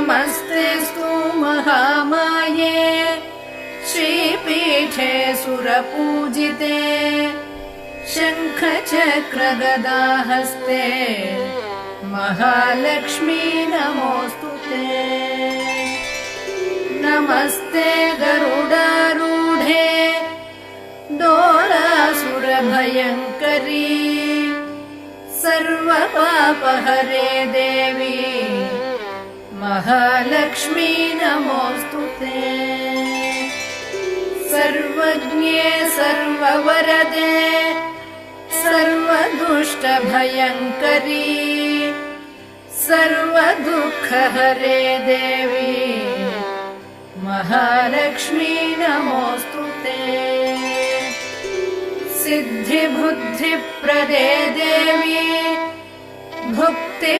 नमस्तेऽस्तु महामाये श्रीपीठे सुरपूजिते शङ्खचक्रगदाहस्ते महालक्ष्मी नमोऽस्तु ते। नमस्ते गरुडारूढे दोलासुरभयङ्करी सर्वपापहरे देवी महालक्ष्मी नमोऽस्तु ते। सर्वज्ञे सर्ववरदे सर्वदुष्टभयङ्करी सर्वदुःखहरे देवी महालक्ष्मी नमोऽस्तु ते। सिद्धिबुद्धिप्रदे देवी भुक्ति